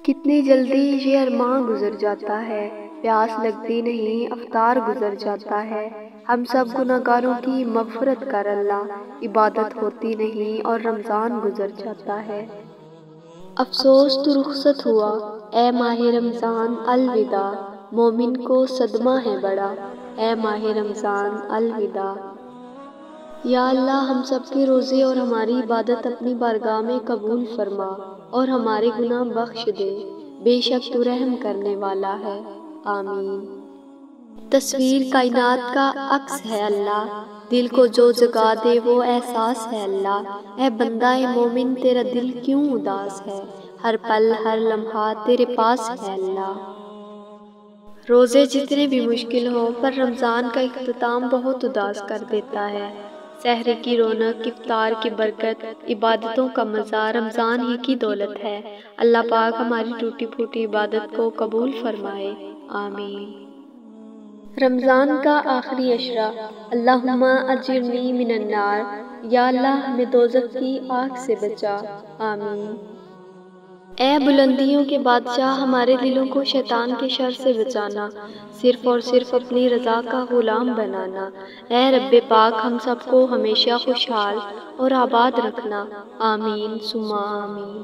کتنی جلدی یہ ارماں گزر جاتا ہے، پیاس لگتی نہیں افطار گزر جاتا ہے۔ ہم سب گناہگاروں کی مغفرت کر اللہ، عبادت ہوتی نہیں اور رمضان گزر جاتا ہے۔ افسوس تو رخصت ہوا اے ماہ رمضان الوداع، مومن کو صدمہ ہے بڑا اے ماہ رمضان الوداع۔ یا اللہ ہم سب کے روزے اور ہماری عبادت اپنی بارگاہ میں قبول فرما اور ہمارے گناہ بخش دے، بے شک تو رحم کرنے والا ہے، آمین۔ تصویر کائنات کا عکس ہے اللہ، دل کو جو جگا دے وہ احساس ہے اللہ۔ اے بندہ مومن تیرا دل کیوں اداس ہے، ہر پل ہر لمحہ تیرے پاس ہے اللہ۔ روزے جتنے بھی مشکل ہوں پر رمضان کا اختتام بہت اداس کر دیتا ہے۔ سحر کی رونق، افطار کی برکت، عبادتوں کا مزہ رمضان ہی کی دولت ہے۔ اللہ پاک ہماری ٹوٹی پھوٹی عبادت کو قبول فرمائے، آمین۔ رمضان کا آخری عشرہ، اللہم اجرنی من النار، یا اللہ ہمیں دوزخ کی آگ سے بچا، آمین۔ اے بلندیوں کے بادشاہ ہمارے دلوں کو شیطان کے شر سے بچانا، صرف اور صرف اپنی رضا کا غلام بنانا۔ اے رب پاک ہم سب کو ہمیشہ خوشحال اور آباد رکھنا، آمین ثم آمین۔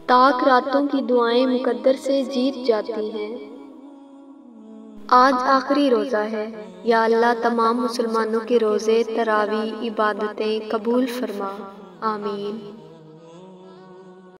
تاک راتوں کی دعائیں مقدر سے جیت جاتی ہیں۔ آج آخری روزہ ہے، یا اللہ تمام مسلمانوں کے روزے، تراویح، عبادتیں قبول فرما، آمین۔